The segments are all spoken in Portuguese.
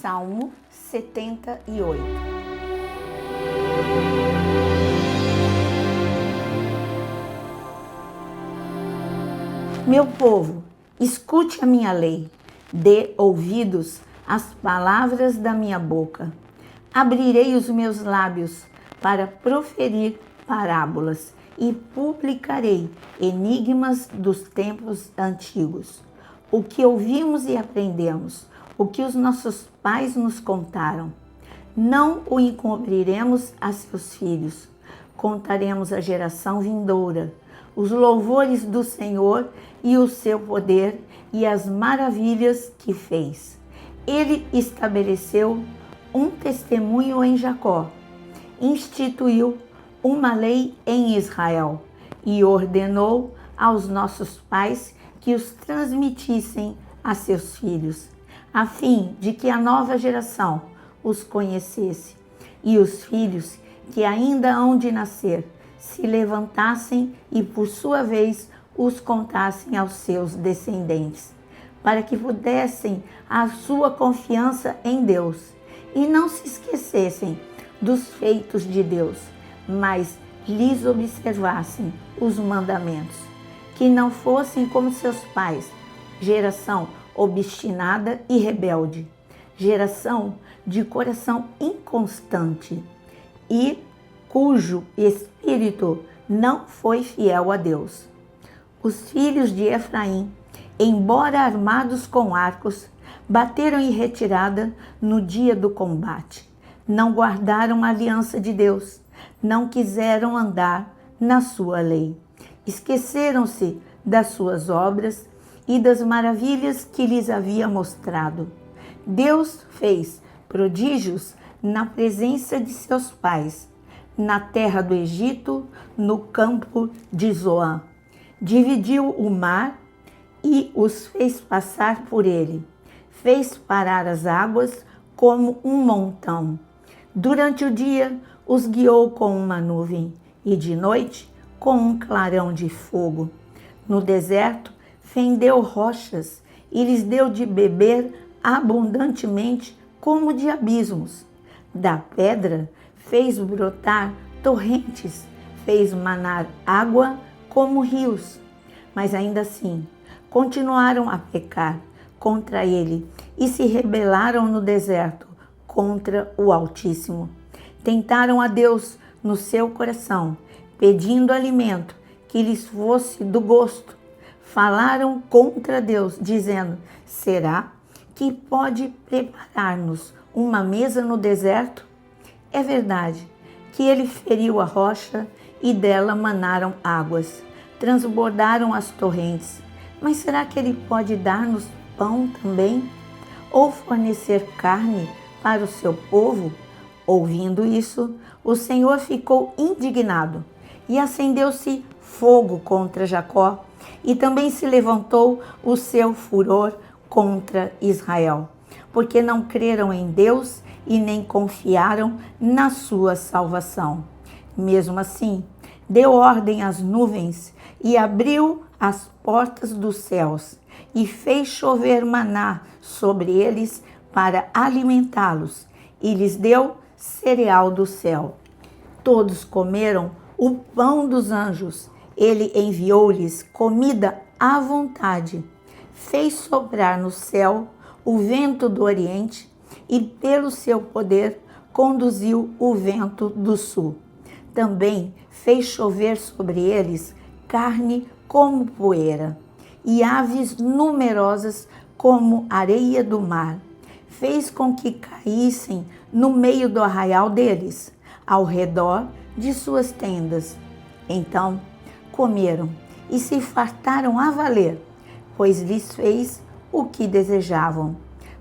Salmo 78. Meu povo, escute a minha lei, dê ouvidos às palavras da minha boca. Abrirei os meus lábios para proferir parábolas e publicarei enigmas dos tempos antigos. O que ouvimos e aprendemos, o que os nossos pais nos contaram. Não o encobriremos a seus filhos. Contaremos à geração vindoura os louvores do Senhor e o seu poder e as maravilhas que fez. Ele estabeleceu um testemunho em Jacó, instituiu uma lei em Israel e ordenou aos nossos pais que os transmitissem a seus filhos, a fim de que a nova geração os conhecesse e os filhos que ainda hão de nascer se levantassem e, por sua vez, os contassem aos seus descendentes, para que pudessem a sua confiança em Deus e não se esquecessem dos feitos de Deus, mas lhes observassem os mandamentos, que não fossem como seus pais, geração obstinada e rebelde, geração de coração inconstante e cujo espírito não foi fiel a Deus. Os filhos de Efraim, embora armados com arcos, bateram em retirada no dia do combate. Não guardaram a aliança de Deus, não quiseram andar na sua lei. Esqueceram-se das suas obras e das maravilhas que lhes havia mostrado. Deus fez prodígios na presença de seus pais, na terra do Egito, no campo de Zoan. Dividiu o mar e os fez passar por ele. Fez parar as águas como um montão. Durante o dia os guiou com uma nuvem e de noite com um clarão de fogo. No deserto fendeu rochas e lhes deu de beber abundantemente como de abismos. Da pedra fez brotar torrentes, fez manar água como rios. Mas ainda assim continuaram a pecar contra ele e se rebelaram no deserto contra o Altíssimo. Tentaram a Deus no seu coração, pedindo alimento que lhes fosse do gosto. Falaram contra Deus, dizendo: será que pode preparar-nos uma mesa no deserto? É verdade que ele feriu a rocha e dela manaram águas, transbordaram as torrentes. Mas será que ele pode dar-nos pão também? Ou fornecer carne para o seu povo? Ouvindo isso, o Senhor ficou indignado e acendeu-se fogo contra Jacó, e também se levantou o seu furor contra Israel, porque não creram em Deus e nem confiaram na sua salvação. Mesmo assim, deu ordem às nuvens e abriu as portas dos céus e fez chover maná sobre eles para alimentá-los e lhes deu cereal do céu. Todos comeram o pão dos anjos. Ele enviou-lhes comida à vontade. Fez soprar no céu o vento do oriente e pelo seu poder conduziu o vento do sul. Também fez chover sobre eles carne como poeira e aves numerosas como areia do mar. Fez com que caíssem no meio do arraial deles, ao redor de suas tendas. Então comeram e se fartaram a valer, pois lhes fez o que desejavam.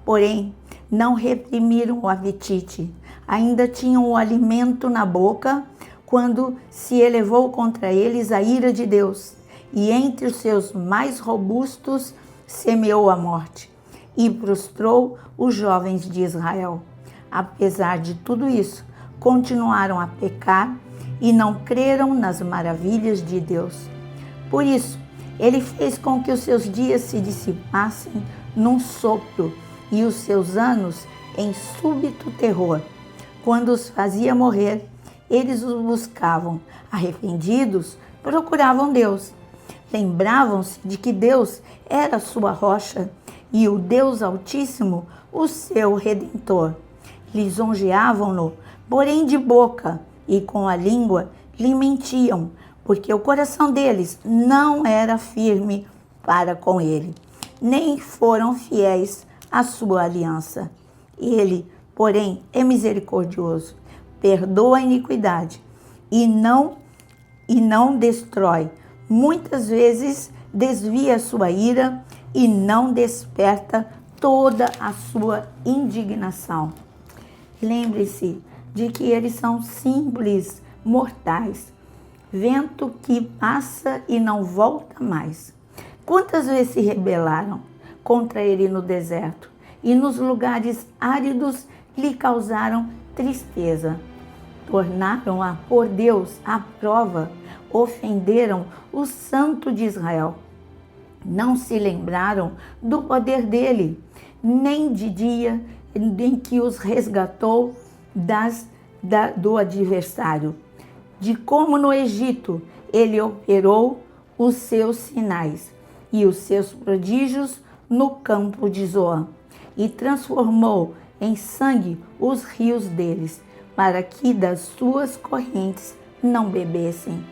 Porém, não reprimiram o apetite, ainda tinham o alimento na boca, quando se elevou contra eles a ira de Deus, e entre os seus mais robustos semeou a morte, e prostrou os jovens de Israel. Apesar de tudo isso, continuaram a pecar e não creram nas maravilhas de Deus. Por isso, ele fez com que os seus dias se dissipassem num sopro e os seus anos em súbito terror. Quando os fazia morrer, eles os buscavam. Arrependidos, procuravam Deus. Lembravam-se de que Deus era sua rocha e o Deus Altíssimo o seu Redentor. Lisonjeavam-no, porém de boca, e com a língua lhe mentiam, porque o coração deles não era firme para com ele, nem foram fiéis à sua aliança. Ele, porém, é misericordioso, perdoa a iniquidade e não destrói. Muitas vezes desvia a sua ira e não desperta toda a sua indignação. Lembre-se de que eles são simples mortais, vento que passa e não volta mais. Quantas vezes se rebelaram contra ele no deserto e nos lugares áridos lhe causaram tristeza. Tornaram-a por Deus à prova, ofenderam o Santo de Israel. Não se lembraram do poder dele, nem de dia em que os resgatou do adversário, de como no Egito ele operou os seus sinais e os seus prodígios no campo de Zoan, e transformou em sangue os rios deles, para que das suas correntes não bebessem.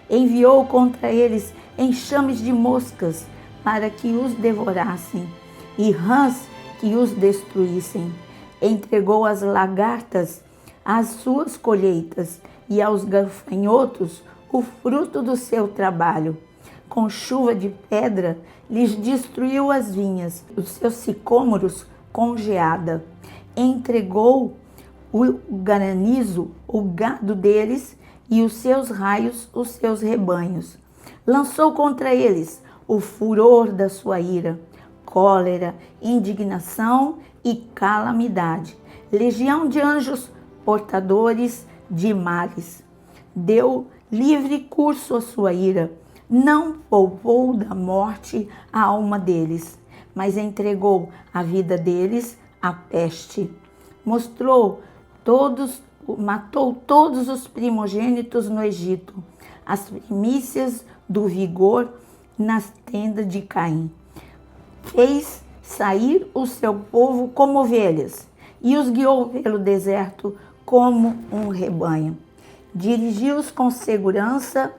Enviou contra eles enxames de moscas, para que os devorassem, e rãs que os destruíssem. Entregou às lagartas as suas colheitas, e aos gafanhotos o fruto do seu trabalho. Com chuva de pedra lhes destruiu as vinhas, os seus sicômoros com geada. Entregou o granizo, o gado deles, e os seus raios, os seus rebanhos. Lançou contra eles o furor da sua ira, cólera, indignação e calamidade, legião de anjos portadores de males. Deu livre curso à sua ira, não poupou da morte a alma deles, mas entregou a vida deles à peste. Matou todos os primogênitos no Egito, as primícias do vigor nas tendas de Caim. Fez sair o seu povo como ovelhas e os guiou pelo deserto como um rebanho. Dirigiu-os com segurança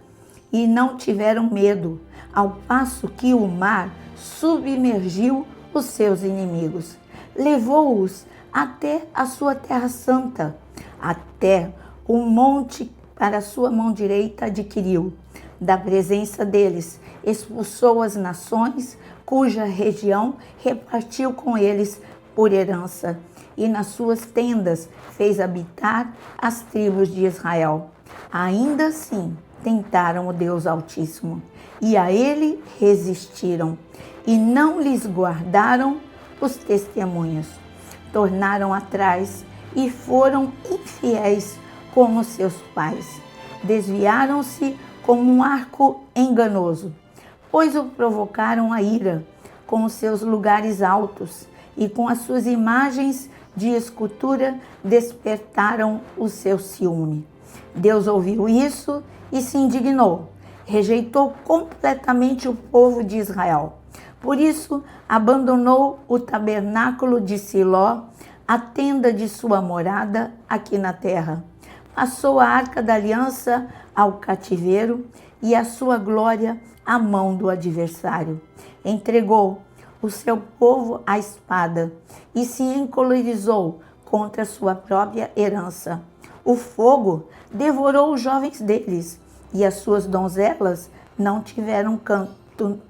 e não tiveram medo, ao passo que o mar submergiu os seus inimigos. Levou-os até a sua terra santa, até o monte para a sua mão direita adquiriu. Da presença deles expulsou as nações, cuja região repartiu com eles por herança, e nas suas tendas fez habitar as tribos de Israel. Ainda assim tentaram o Deus Altíssimo, e a ele resistiram, e não lhes guardaram os testemunhos. Tornaram atrás e foram infiéis como seus pais. Desviaram-se como um arco enganoso, pois o provocaram a ira com os seus lugares altos, e com as suas imagens de escultura despertaram o seu ciúme. Deus ouviu isso e se indignou. Rejeitou completamente o povo de Israel. Por isso, abandonou o tabernáculo de Siló, a tenda de sua morada aqui na terra. Passou a arca da aliança ao cativeiro e a sua glória à mão do adversário. Entregou o seu povo à espada e se encolerizou contra a sua própria herança. O fogo devorou os jovens deles, e as suas donzelas não tiveram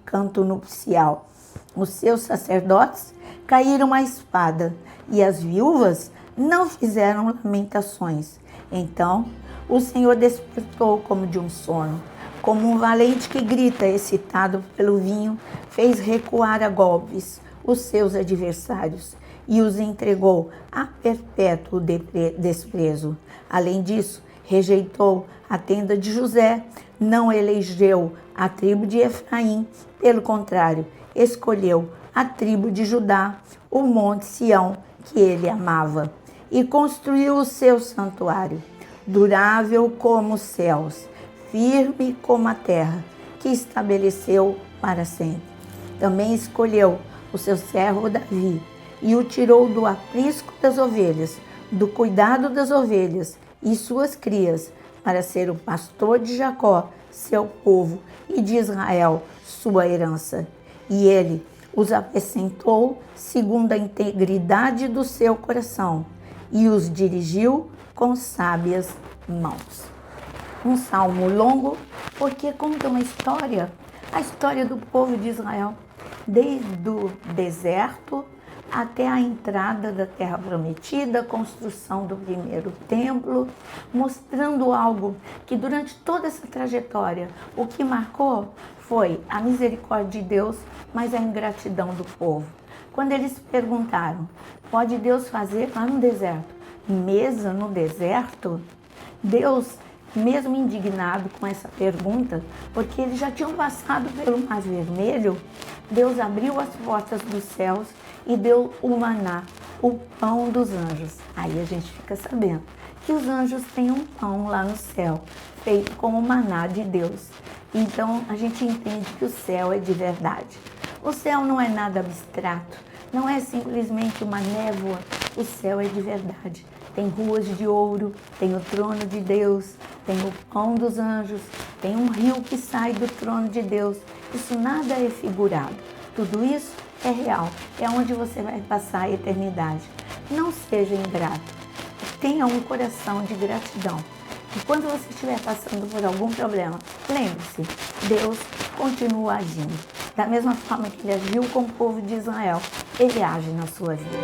canto nupcial. Os seus sacerdotes caíram à espada, e as viúvas não fizeram lamentações. Então o Senhor despertou como de um sono, como um valente que grita, excitado pelo vinho, fez recuar a golpes os seus adversários e os entregou a perpétuo desprezo. Além disso, rejeitou a tenda de José, não elegeu a tribo de Efraim, pelo contrário, escolheu a tribo de Judá, o monte Sião, que ele amava e construiu o seu santuário, durável como os céus, firme como a terra, que estabeleceu para sempre. Também escolheu o seu servo Davi e o tirou do aprisco das ovelhas, do cuidado das ovelhas e suas crias, para ser o pastor de Jacó, seu povo, e de Israel, sua herança. E ele os apacentou segundo a integridade do seu coração e os dirigiu com sábias mãos. Um salmo longo porque conta uma história, a história do povo de Israel, desde o deserto até a entrada da Terra Prometida, a construção do primeiro templo, mostrando algo que durante toda essa trajetória, o que marcou foi a misericórdia de Deus, mas a ingratidão do povo. Quando eles perguntaram, pode Deus fazer lá no deserto, mesa no deserto? Deus, mesmo indignado com essa pergunta, porque eles já tinham passado pelo Mar Vermelho, Deus abriu as portas dos céus e deu o maná, o pão dos anjos. Aí a gente fica sabendo que os anjos têm um pão lá no céu, feito com o maná de Deus. Então a gente entende que o céu é de verdade. O céu não é nada abstrato, não é simplesmente uma névoa. O céu é de verdade. Tem ruas de ouro, tem o trono de Deus, tem o pão dos anjos, tem um rio que sai do trono de Deus. Isso nada é figurado. Tudo isso é real. É onde você vai passar a eternidade. Não seja ingrato. Tenha um coração de gratidão. E quando você estiver passando por algum problema, lembre-se, Deus continua agindo. Da mesma forma que ele agiu com o povo de Israel, ele age na sua vida.